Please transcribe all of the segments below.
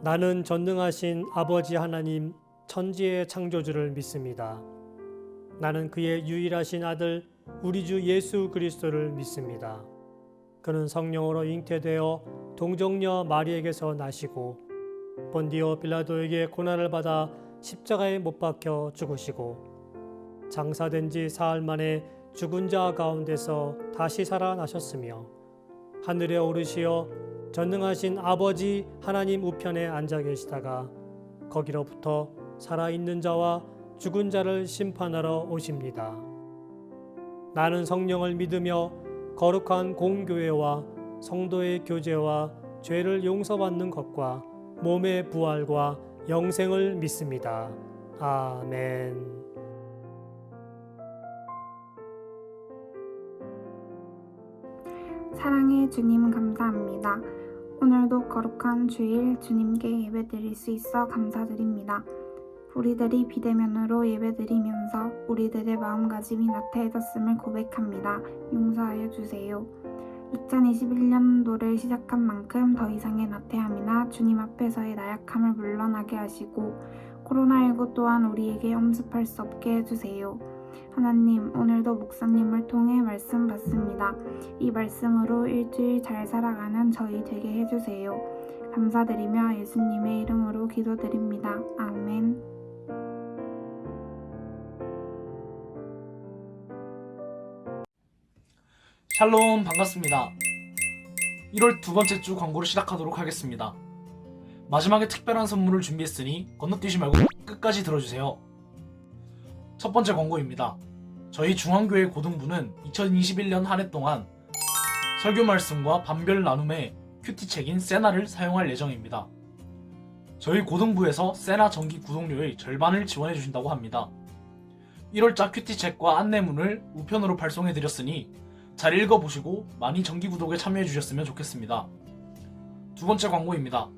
나는 전능하신 아버지 하나님 천지의 창조주를 믿습니다. 나는 그의 유일하신 아들 우리 주 예수 그리스도를 믿습니다. 그는 성령으로 잉태되어 동정녀 마리에게서 나시고 본디오 빌라도에게 고난을 받아 십자가에 못 박혀 죽으시고 장사된 지 사흘 만에 죽은 자 가운데서 다시 살아나셨으며 하늘에 오르시어 전능하신 아버지 하나님 우편에 앉아 계시다가 거기로부터 살아있는 자와 죽은 자를 심판하러 오십니다. 나는 성령을 믿으며 거룩한 공교회와 성도의 교제와 죄를 용서받는 것과 몸의 부활과 영생을 믿습니다. 아멘. 사랑의 주님 감사합니다. 오늘도 거룩한 주일 주님께 예배드릴 수 있어 감사드립니다. 우리들이 비대면으로 예배드리면서 우리들의 마음가짐이 나태해졌음을 고백합니다. 용서하여 주세요. 2021년도를 시작한 만큼 더 이상의 나태함이나 주님 앞에서의 나약함을 물러나게 하시고 코로나19 또한 우리에게 엄습할 수 없게 해주세요. 하나님, 오늘도 목사님을 통해 말씀 받습니다. 이 말씀으로 일주일 잘 살아가는 저희 되게 해주세요. 감사드리며 예수님의 이름으로 기도드립니다. 아멘. 샬롬, 반갑습니다. 1월 두 번째 주 광고를 시작하도록 하겠습니다. 마지막에 특별한 선물을 준비했으니 건너뛰지 말고 끝까지 들어주세요. 첫 번째 광고입니다. 저희 중앙교회 고등부는 2021년 한 해 동안 설교 말씀과 반별 나눔의 큐티책인 세나를 사용할 예정입니다. 저희 고등부에서 세나 정기 구독료의 절반을 지원해 주신다고 합니다. 1월자 큐티책과 안내문을 우편으로 발송해 드렸으니 잘 읽어보시고 많이 정기 구독에 참여해 주셨으면 좋겠습니다. 두 번째 광고입니다.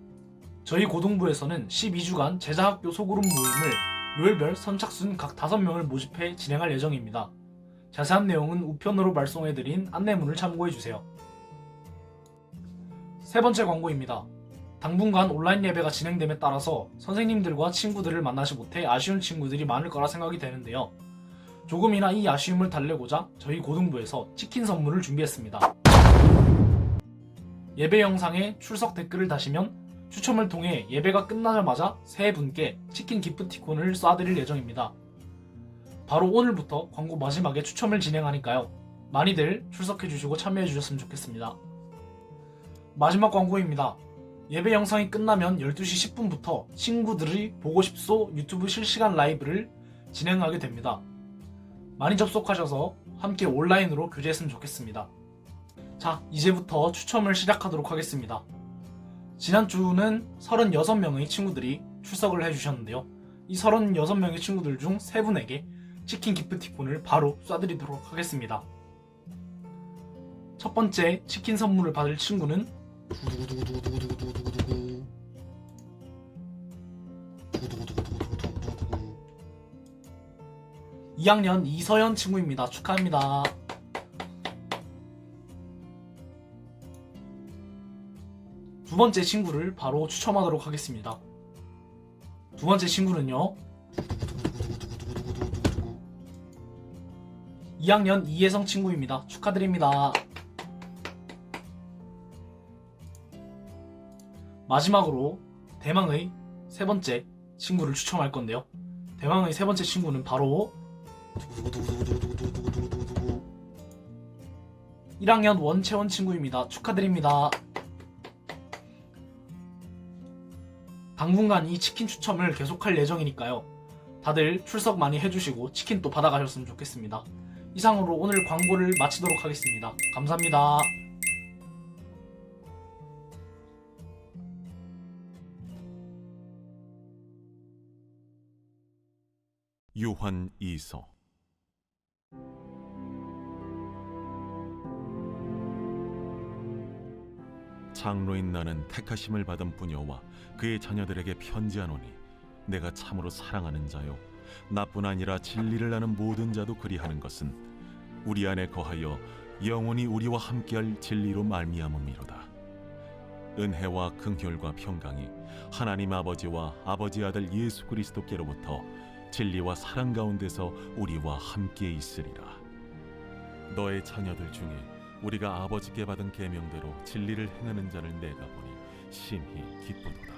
저희 고등부에서는 12주간 제자학교 소그룹 모임을 요일별 선착순 각 5명을 모집해 진행할 예정입니다. 자세한 내용은 우편으로 발송해드린 안내문을 참고해주세요. 세 번째 광고입니다. 당분간 온라인 예배가 진행됨에 따라서 선생님들과 친구들을 만나지 못해 아쉬운 친구들이 많을 거라 생각이 되는데요. 조금이나 이 아쉬움을 달래고자 저희 고등부에서 치킨 선물을 준비했습니다. 예배 영상에 출석 댓글을 다시면 추첨을 통해 예배가 끝나자마자 3분께 치킨 기프티콘을 쏴드릴 예정입니다. 바로 오늘부터 광고 마지막에 추첨을 진행하니까요. 많이들 출석해주시고 참여해주셨으면 좋겠습니다. 마지막 광고입니다. 예배 영상이 끝나면 12시 10분부터 친구들이 보고 싶소 유튜브 실시간 라이브를 진행하게 됩니다. 많이 접속하셔서 함께 온라인으로 교제했으면 좋겠습니다. 자, 이제부터 추첨을 시작하도록 하겠습니다. 지난주는 36명의 친구들이 출석을 해주셨는데요. 이 36명의 친구들 중 3분에게 치킨 기프티콘을 바로 쏴드리도록 하겠습니다. 첫 번째 치킨 선물을 받을 친구는 2학년 이서연 친구입니다. 축하합니다. 두 번째 친구를 바로 추첨하도록 하겠습니다. 두 번째 친구는요, 2학년 이혜성 친구입니다. 축하드립니다. 마지막으로 대망의 세 번째 친구를 추첨할 건데요. 대망의 세 번째 친구는 바로 1학년 원채원 친구입니다. 축하드립니다. 당분간 이 치킨 추첨을 계속할 예정이니까요. 다들 출석 많이 해주시고 치킨도 받아가셨으면 좋겠습니다. 이상으로 오늘 광고를 마치도록 하겠습니다. 감사합니다. 요한 2서 장로인 나는 택하심을 받은 부녀와 그의 자녀들에게 편지하노니 내가 참으로 사랑하는 자요 나뿐 아니라 진리를 아는 모든 자도 그리하는 것은 우리 안에 거하여 영원히 우리와 함께할 진리로 말미암음이로다. 은혜와 긍휼과 평강이 하나님 아버지와 아버지 아들 예수 그리스도께로부터 진리와 사랑 가운데서 우리와 함께 있으리라. 너의 자녀들 중에 우리가 아버지께 받은 계명대로 진리를 행하는 자를 내가 보니 심히 기쁘도다.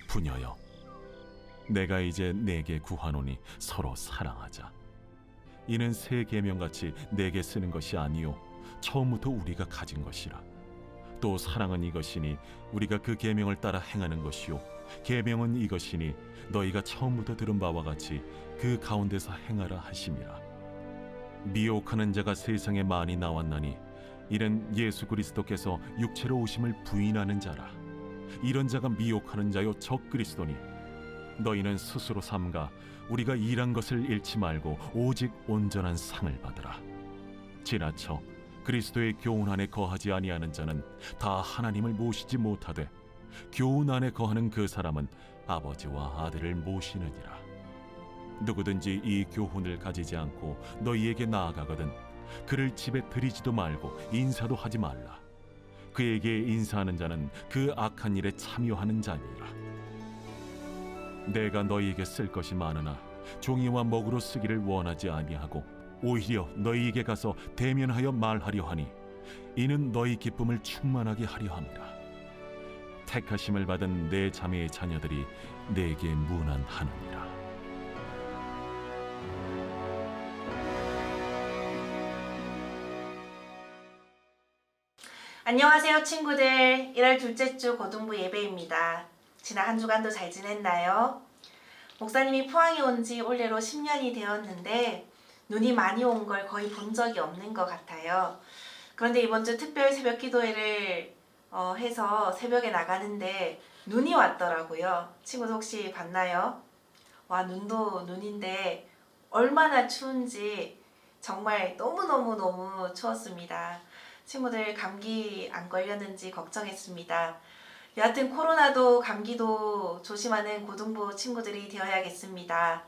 부녀여, 내가 이제 내게 구하노니 서로 사랑하자. 이는 새 계명같이 내게 쓰는 것이 아니요 처음부터 우리가 가진 것이라. 또 사랑은 이것이니 우리가 그 계명을 따라 행하는 것이요 계명은 이것이니 너희가 처음부터 들은 바와 같이 그 가운데서 행하라 하심이라. 미혹하는 자가 세상에 많이 나왔나니 이는 예수 그리스도께서 육체로 오심을 부인하는 자라. 이런 자가 미혹하는 자요 적 그리스도니 너희는 스스로 삼가 우리가 일한 것을 잃지 말고 오직 온전한 상을 받으라. 지나쳐 그리스도의 교훈 안에 거하지 아니하는 자는 다 하나님을 모시지 못하되 교훈 안에 거하는 그 사람은 아버지와 아들을 모시느니라. 누구든지 이 교훈을 가지지 않고 너희에게 나아가거든 그를 집에 들이지도 말고 인사도 하지 말라. 그에게 인사하는 자는 그 악한 일에 참여하는 자니라. 내가 너희에게 쓸 것이 많으나 종이와 먹으로 쓰기를 원하지 아니하고 오히려 너희에게 가서 대면하여 말하려 하니 이는 너희 기쁨을 충만하게 하려 함이라. 택하심을 받은 내 자매의 자녀들이 내게 문안하느니라. 안녕하세요 친구들. 1월 둘째 주 고등부 예배입니다. 지난 한 주간도 잘 지냈나요? 목사님이 포항에 온 지 올해로 10년이 되었는데 눈이 많이 온 걸 거의 본 적이 없는 것 같아요. 그런데 이번 주 특별 새벽 기도회를 해서 새벽에 나가는데 눈이 왔더라고요. 친구들 혹시 봤나요? 와, 눈도 눈인데 얼마나 추운지 정말 너무너무 추웠습니다. 친구들 감기 안 걸렸는지 걱정했습니다. 여하튼 코로나도 감기도 조심하는 고등부 친구들이 되어야겠습니다.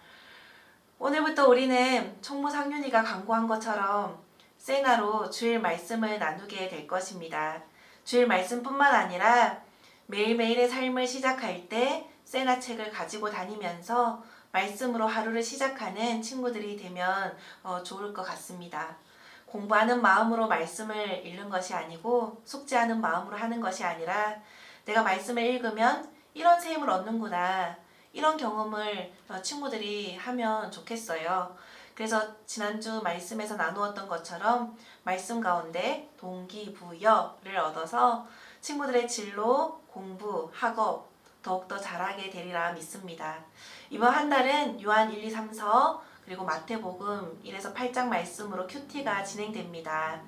오늘부터 우리는 총무 상윤이가 광고한 것처럼 세나로 주일 말씀을 나누게 될 것입니다. 주일 말씀뿐만 아니라 매일매일의 삶을 시작할 때 세나 책을 가지고 다니면서 말씀으로 하루를 시작하는 친구들이 되면 좋을 것 같습니다. 공부하는 마음으로 말씀을 읽는 것이 아니고 숙제하는 마음으로 하는 것이 아니라 내가 말씀을 읽으면 이런 셈을 얻는구나, 이런 경험을 친구들이 하면 좋겠어요. 그래서 지난주 말씀에서 나누었던 것처럼 말씀 가운데 동기부여를 얻어서 친구들의 진로, 공부, 학업 더욱더 잘하게 되리라 믿습니다. 이번 한 달은 요한 1, 2, 3서 그리고 마태복음 1에서 8장 말씀으로 큐티가 진행됩니다.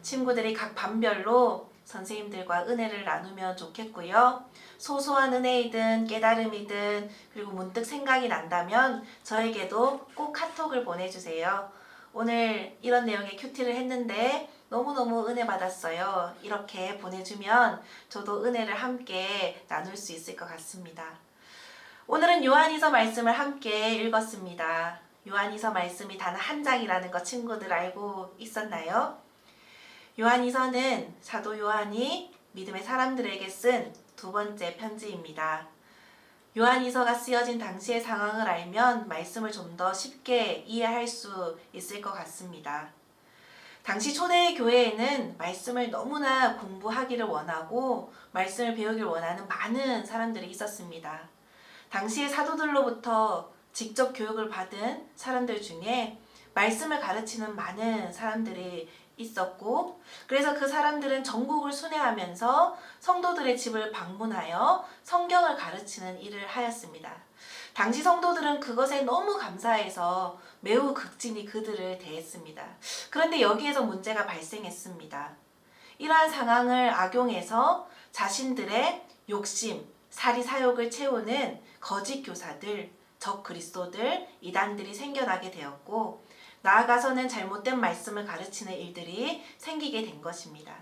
친구들이 각 반별로 선생님들과 은혜를 나누면 좋겠고요. 소소한 은혜이든 깨달음이든 그리고 문득 생각이 난다면 저에게도 꼭 카톡을 보내주세요. 오늘 이런 내용의 큐티를 했는데 너무너무 은혜 받았어요. 이렇게 보내주면 저도 은혜를 함께 나눌 수 있을 것 같습니다. 오늘은 요한이서 말씀을 함께 읽었습니다. 요한이서 말씀이 단 한 장이라는 거 친구들 알고 있었나요? 요한이서는 사도 요한이 믿음의 사람들에게 쓴 두 번째 편지입니다. 요한이서가 쓰여진 당시의 상황을 알면 말씀을 좀 더 쉽게 이해할 수 있을 것 같습니다. 당시 초대의 교회에는 말씀을 너무나 공부하기를 원하고 말씀을 배우길 원하는 많은 사람들이 있었습니다. 당시의 사도들로부터 직접 교육을 받은 사람들 중에 말씀을 가르치는 많은 사람들이 있었고, 그래서 그 사람들은 전국을 순회하면서 성도들의 집을 방문하여 성경을 가르치는 일을 하였습니다. 당시 성도들은 그것에 너무 감사해서 매우 극진히 그들을 대했습니다. 그런데 여기에서 문제가 발생했습니다. 이러한 상황을 악용해서 자신들의 욕심, 사리 사욕을 채우는 거짓 교사들, 적 그리스도들, 이단들이 생겨나게 되었고, 나아가서는 잘못된 말씀을 가르치는 일들이 생기게 된 것입니다.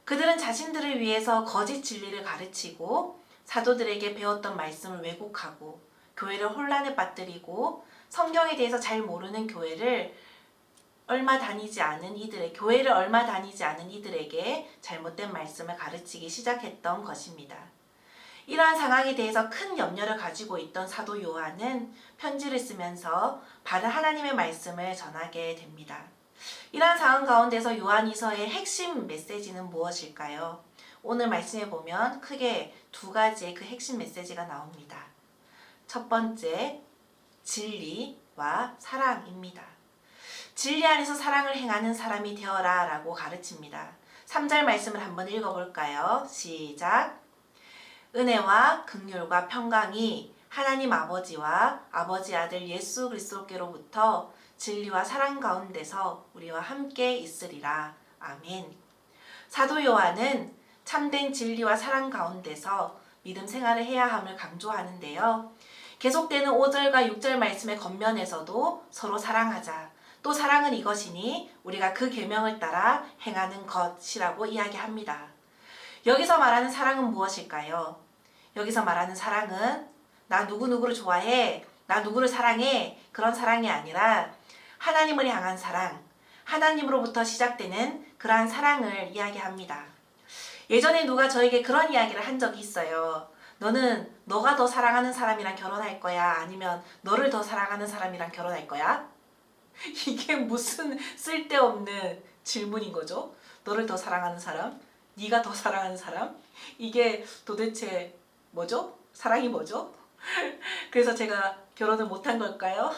그들은 자신들을 위해서 거짓 진리를 가르치고 사도들에게 배웠던 말씀을 왜곡하고, 교회를 혼란에 빠뜨리고, 성경에 대해서 잘 모르는 교회를 얼마 다니지 않은 이들의 교회를 얼마 다니지 않은 이들에게 잘못된 말씀을 가르치기 시작했던 것입니다. 이러한 상황에 대해서 큰 염려를 가지고 있던 사도 요한은 편지를 쓰면서 바른 하나님의 말씀을 전하게 됩니다. 이러한 상황 가운데서 요한이서의 핵심 메시지는 무엇일까요? 오늘 말씀에 보면 크게 두 가지의 그 핵심 메시지가 나옵니다. 첫 번째, 진리와 사랑입니다. 진리 안에서 사랑을 행하는 사람이 되어라 라고 가르칩니다. 3절 말씀을 한번 읽어볼까요? 시작! 은혜와 긍휼과 평강이 하나님 아버지와 아버지 아들 예수 그리스도께로부터 진리와 사랑 가운데서 우리와 함께 있으리라. 아멘. 사도 요한은 참된 진리와 사랑 가운데서 믿음 생활을 해야 함을 강조하는데요. 계속되는 5절과 6절 말씀의 겉면에서도 서로 사랑하자. 또 사랑은 이것이니 우리가 그 계명을 따라 행하는 것이라고 이야기합니다. 여기서 말하는 사랑은 무엇일까요? 여기서 말하는 사랑은 나 누구누구를 좋아해, 나 누구를 사랑해 그런 사랑이 아니라 하나님을 향한 사랑, 하나님으로부터 시작되는 그러한 사랑을 이야기합니다. 예전에 누가 저에게 그런 이야기를 한 적이 있어요. 너는 너가 더 사랑하는 사람이랑 결혼할 거야? 아니면 너를 더 사랑하는 사람이랑 결혼할 거야? 이게 무슨 쓸데없는 질문인 거죠? 너를 더 사랑하는 사람? 네가 더 사랑하는 사람? 이게 도대체 뭐죠? 사랑이 뭐죠? 그래서 제가 결혼을 못한 걸까요?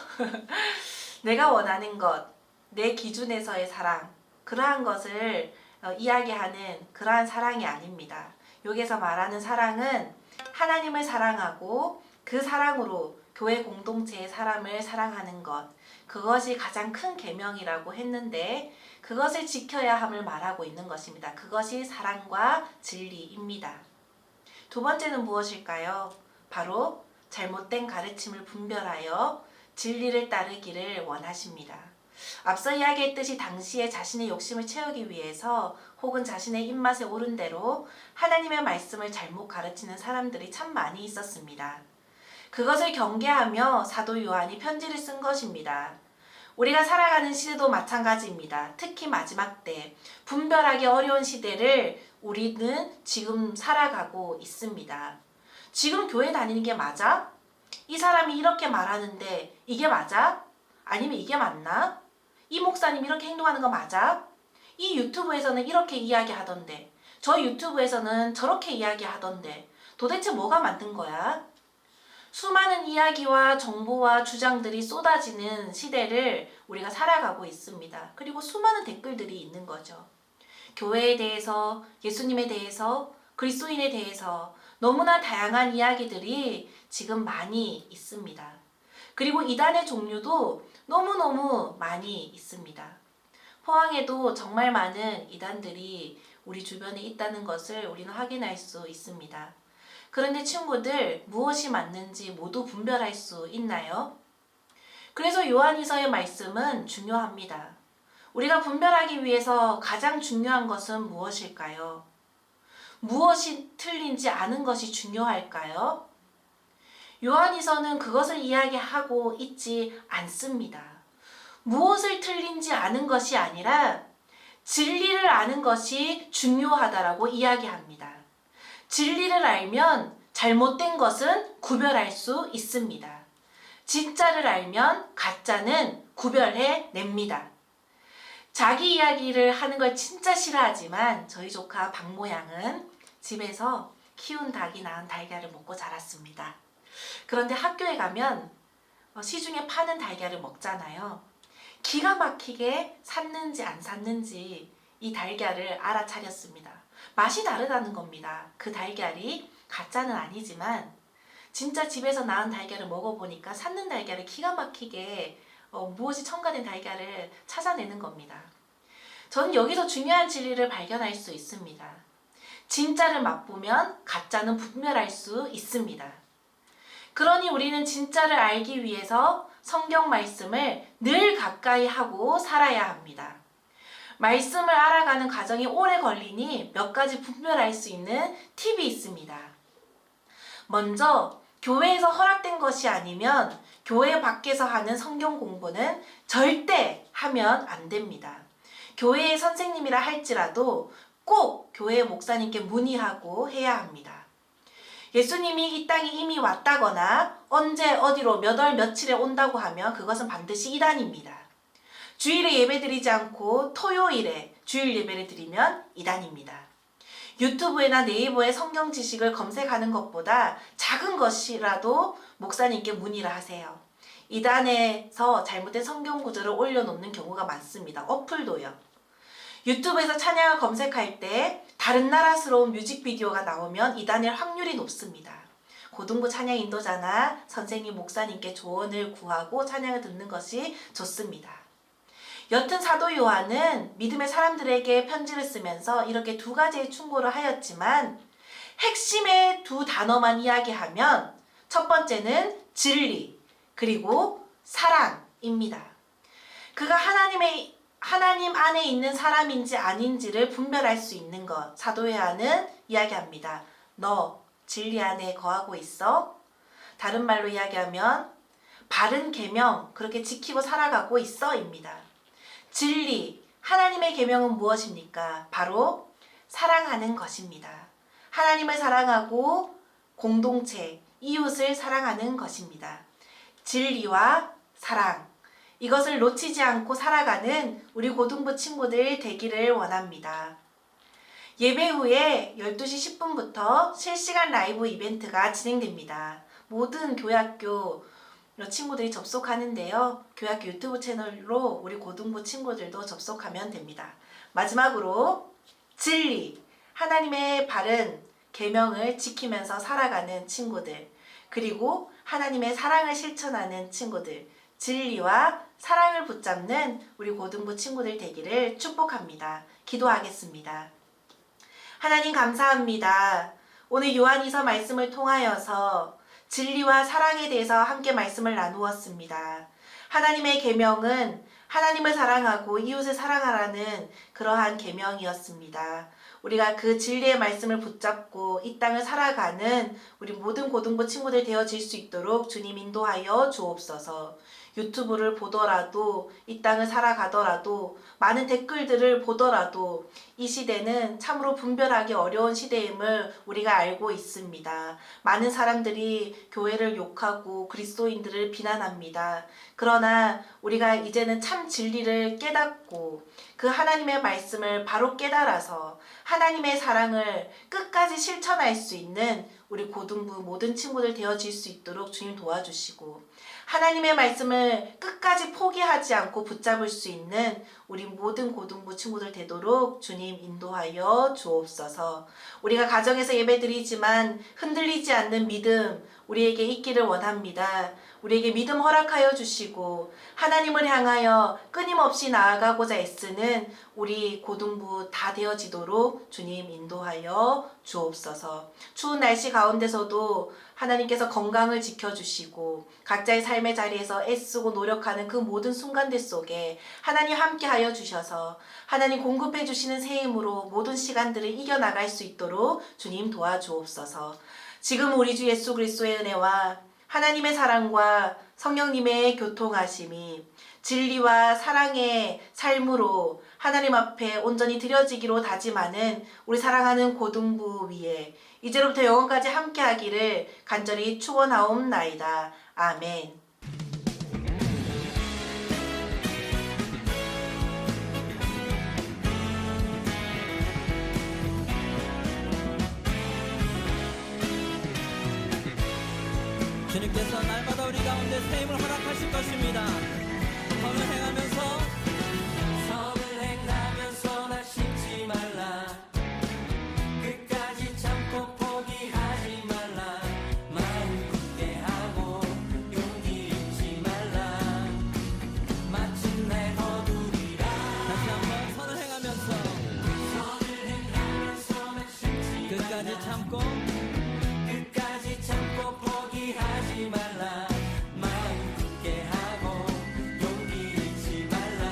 내가 원하는 것, 내 기준에서의 사랑, 그러한 것을 이야기하는 그러한 사랑이 아닙니다. 여기서 말하는 사랑은 하나님을 사랑하고 그 사랑으로 교회 공동체의 사람을 사랑하는 것, 그것이 가장 큰 계명이라고 했는데 그것을 지켜야 함을 말하고 있는 것입니다. 그것이 사랑과 진리입니다. 두 번째는 무엇일까요? 바로 잘못된 가르침을 분별하여 진리를 따르기를 원하십니다. 앞서 이야기했듯이 당시에 자신의 욕심을 채우기 위해서 혹은 자신의 입맛에 오른 대로 하나님의 말씀을 잘못 가르치는 사람들이 참 많이 있었습니다. 그것을 경계하며 사도 요한이 편지를 쓴 것입니다. 우리가 살아가는 시대도 마찬가지입니다. 특히 마지막 때, 분별하기 어려운 시대를 우리는 지금 살아가고 있습니다. 지금 교회 다니는 게 맞아? 이 사람이 이렇게 말하는데 이게 맞아? 아니면 이게 맞나? 이 목사님이 이렇게 행동하는 거 맞아? 이 유튜브에서는 이렇게 이야기하던데 저 유튜브에서는 저렇게 이야기하던데 도대체 뭐가 맞는 거야? 수많은 이야기와 정보와 주장들이 쏟아지는 시대를 우리가 살아가고 있습니다. 그리고 수많은 댓글들이 있는 거죠. 교회에 대해서, 예수님에 대해서, 그리스도인에 대해서 너무나 다양한 이야기들이 지금 많이 있습니다. 그리고 이단의 종류도 너무너무 많이 있습니다. 포항에도 정말 많은 이단들이 우리 주변에 있다는 것을 우리는 확인할 수 있습니다. 그런데 친구들, 무엇이 맞는지 모두 분별할 수 있나요? 그래서 요한이서의 말씀은 중요합니다. 우리가 분별하기 위해서 가장 중요한 것은 무엇일까요? 무엇이 틀린지 아는 것이 중요할까요? 요한이서는 그것을 이야기하고 있지 않습니다. 무엇을 틀린지 아는 것이 아니라 진리를 아는 것이 중요하다라고 이야기합니다. 진리를 알면 잘못된 것은 구별할 수 있습니다. 진짜를 알면 가짜는 구별해 냅니다. 자기 이야기를 하는 걸 진짜 싫어하지만 저희 조카 박모양은 집에서 키운 닭이 낳은 달걀을 먹고 자랐습니다. 그런데 학교에 가면 시중에 파는 달걀을 먹잖아요. 기가 막히게 샀는지 안 샀는지 이 달걀을 알아차렸습니다. 맛이 다르다는 겁니다. 그 달걀이 가짜는 아니지만 진짜 집에서 낳은 달걀을 먹어보니까 샀는 달걀을 기가 막히게 무엇이 첨가된 달걀을 찾아내는 겁니다. 저는 여기서 중요한 진리를 발견할 수 있습니다. 진짜를 맛보면 가짜는 분별할 수 있습니다. 그러니 우리는 진짜를 알기 위해서 성경 말씀을 늘 가까이 하고 살아야 합니다. 말씀을 알아가는 과정이 오래 걸리니 몇 가지 분별할 수 있는 팁이 있습니다. 먼저 교회에서 허락된 것이 아니면 교회 밖에서 하는 성경 공부는 절대 하면 안 됩니다. 교회의 선생님이라 할지라도 꼭 교회 목사님께 문의하고 해야 합니다. 예수님이 이 땅에 이미 왔다거나 언제 어디로 몇 월 며칠에 온다고 하면 그것은 반드시 이단입니다. 주일에 예배드리지 않고 토요일에 주일 예배를 드리면 이단입니다. 유튜브나 네이버에 성경 지식을 검색하는 것보다 작은 것이라도 목사님께 문의를 하세요. 이단에서 잘못된 성경 구절을 올려놓는 경우가 많습니다. 어플도요. 유튜브에서 찬양을 검색할 때 다른 나라스러운 뮤직비디오가 나오면 이단일 확률이 높습니다. 고등부 찬양 인도자나 선생님 목사님께 조언을 구하고 찬양을 듣는 것이 좋습니다. 여튼 사도 요한은 믿음의 사람들에게 편지를 쓰면서 이렇게 두 가지의 충고를 하였지만 핵심의 두 단어만 이야기하면 첫 번째는 진리 그리고 사랑입니다. 그가 하나님 안에 있는 사람인지 아닌지를 분별할 수 있는 것 사도 요한은 이야기합니다. 너 진리 안에 거하고 있어? 다른 말로 이야기하면 바른 계명 그렇게 지키고 살아가고 있어? 입니다. 진리, 하나님의 계명은 무엇입니까? 바로 사랑하는 것입니다. 하나님을 사랑하고 공동체, 이웃을 사랑하는 것입니다. 진리와 사랑, 이것을 놓치지 않고 살아가는 우리 고등부 친구들 되기를 원합니다. 예배 후에 12시 10분부터 실시간 라이브 이벤트가 진행됩니다. 모든 교회학교 친구들이 접속하는데요. 교회학교 유튜브 채널로 우리 고등부 친구들도 접속하면 됩니다. 마지막으로 진리, 하나님의 바른 계명을 지키면서 살아가는 친구들, 그리고 하나님의 사랑을 실천하는 친구들, 진리와 사랑을 붙잡는 우리 고등부 친구들 되기를 축복합니다. 기도하겠습니다. 하나님 감사합니다. 오늘 요한이서 말씀을 통하여서 진리와 사랑에 대해서 함께 말씀을 나누었습니다. 하나님의 계명은 하나님을 사랑하고 이웃을 사랑하라는 그러한 계명이었습니다. 우리가 그 진리의 말씀을 붙잡고 이 땅을 살아가는 우리 모든 고등부 친구들 되어질 수 있도록 주님 인도하여 주옵소서. 유튜브를 보더라도 이 땅을 살아가더라도 많은 댓글들을 보더라도 이 시대는 참으로 분별하기 어려운 시대임을 우리가 알고 있습니다. 많은 사람들이 교회를 욕하고 그리스도인들을 비난합니다. 그러나 우리가 이제는 참 진리를 깨닫고 그 하나님의 말씀을 바로 깨달아서 하나님의 사랑을 끝까지 실천할 수 있는 우리 고등부 모든 친구들 되어질 수 있도록 주님 도와주시고 하나님의 말씀을 끝까지 포기하지 않고 붙잡을 수 있는 우리 모든 고등부 친구들 되도록 주님 인도하여 주옵소서. 우리가 가정에서 예배드리지만 흔들리지 않는 믿음 우리에게 있기를 원합니다. 우리에게 믿음 허락하여 주시고 하나님을 향하여 끊임없이 나아가고자 애쓰는 우리 고등부 다 되어지도록 주님 인도하여 주옵소서. 추운 날씨 가운데서도 하나님께서 건강을 지켜주시고 각자의 삶의 자리에서 애쓰고 노력하는 그 모든 순간들 속에 하나님 함께하여 주셔서 하나님 공급해 주시는 새 힘으로 모든 시간들을 이겨나갈 수 있도록 주님 도와주옵소서. 지금 우리 주 예수 그리스도의 은혜와 하나님의 사랑과 성령님의 교통하심이 진리와 사랑의 삶으로 하나님 앞에 온전히 드려지기로 다짐하는 우리 사랑하는 고등부 위에 이제로부터 영원까지 함께하기를 간절히 축원하옵나이다. 아멘. 주님께서 날마다 우리 가운데 새 힘을 허락하실 것입니다. 선을 행하면서 나 심지 말라. 끝까지 참고 포기하지 말라. 마음 굳게 하고 용기 잃지 말라. 마침내 거두리라. 다시 한번 선을 행하면서 나 심지 끝까지 참고 포기하지 말라. 마음 굳게 하고 용기 잃지 말라.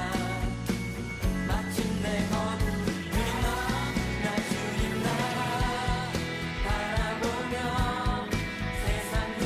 마침내 거두리라. 나 주님 나라 바라보며 세상 그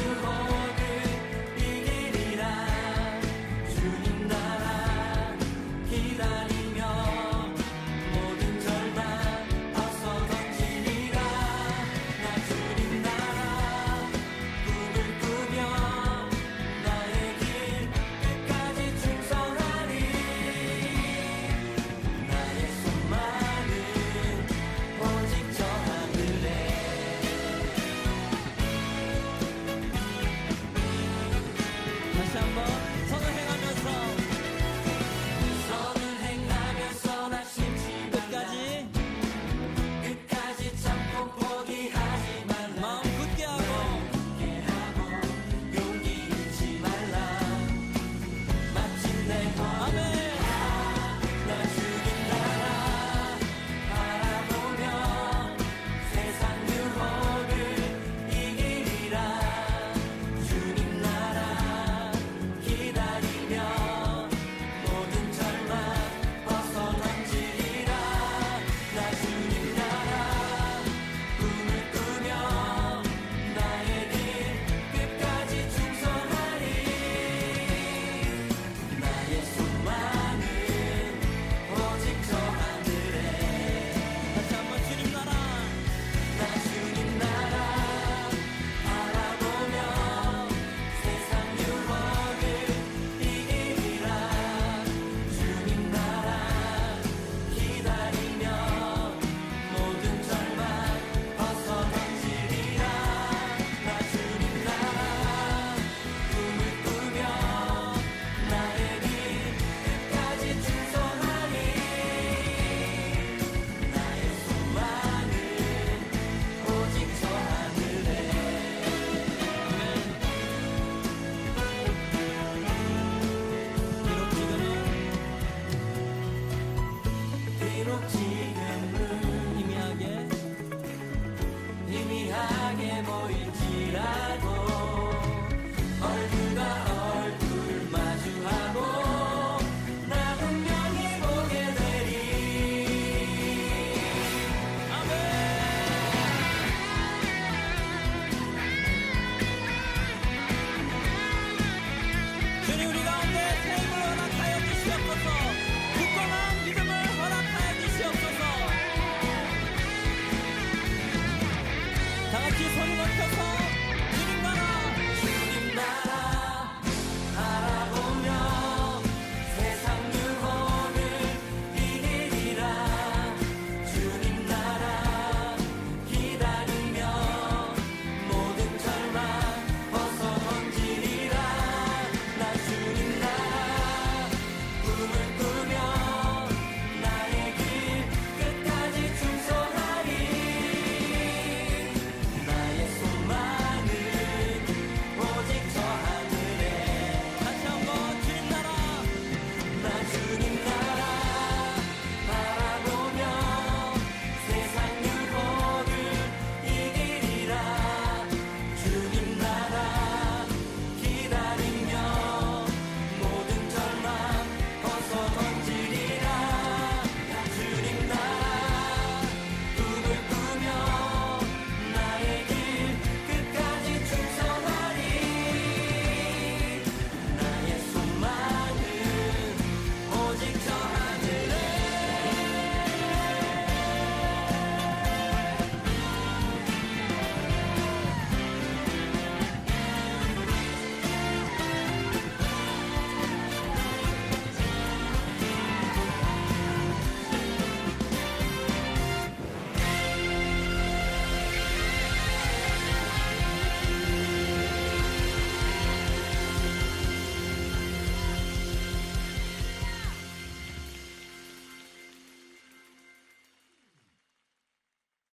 묵지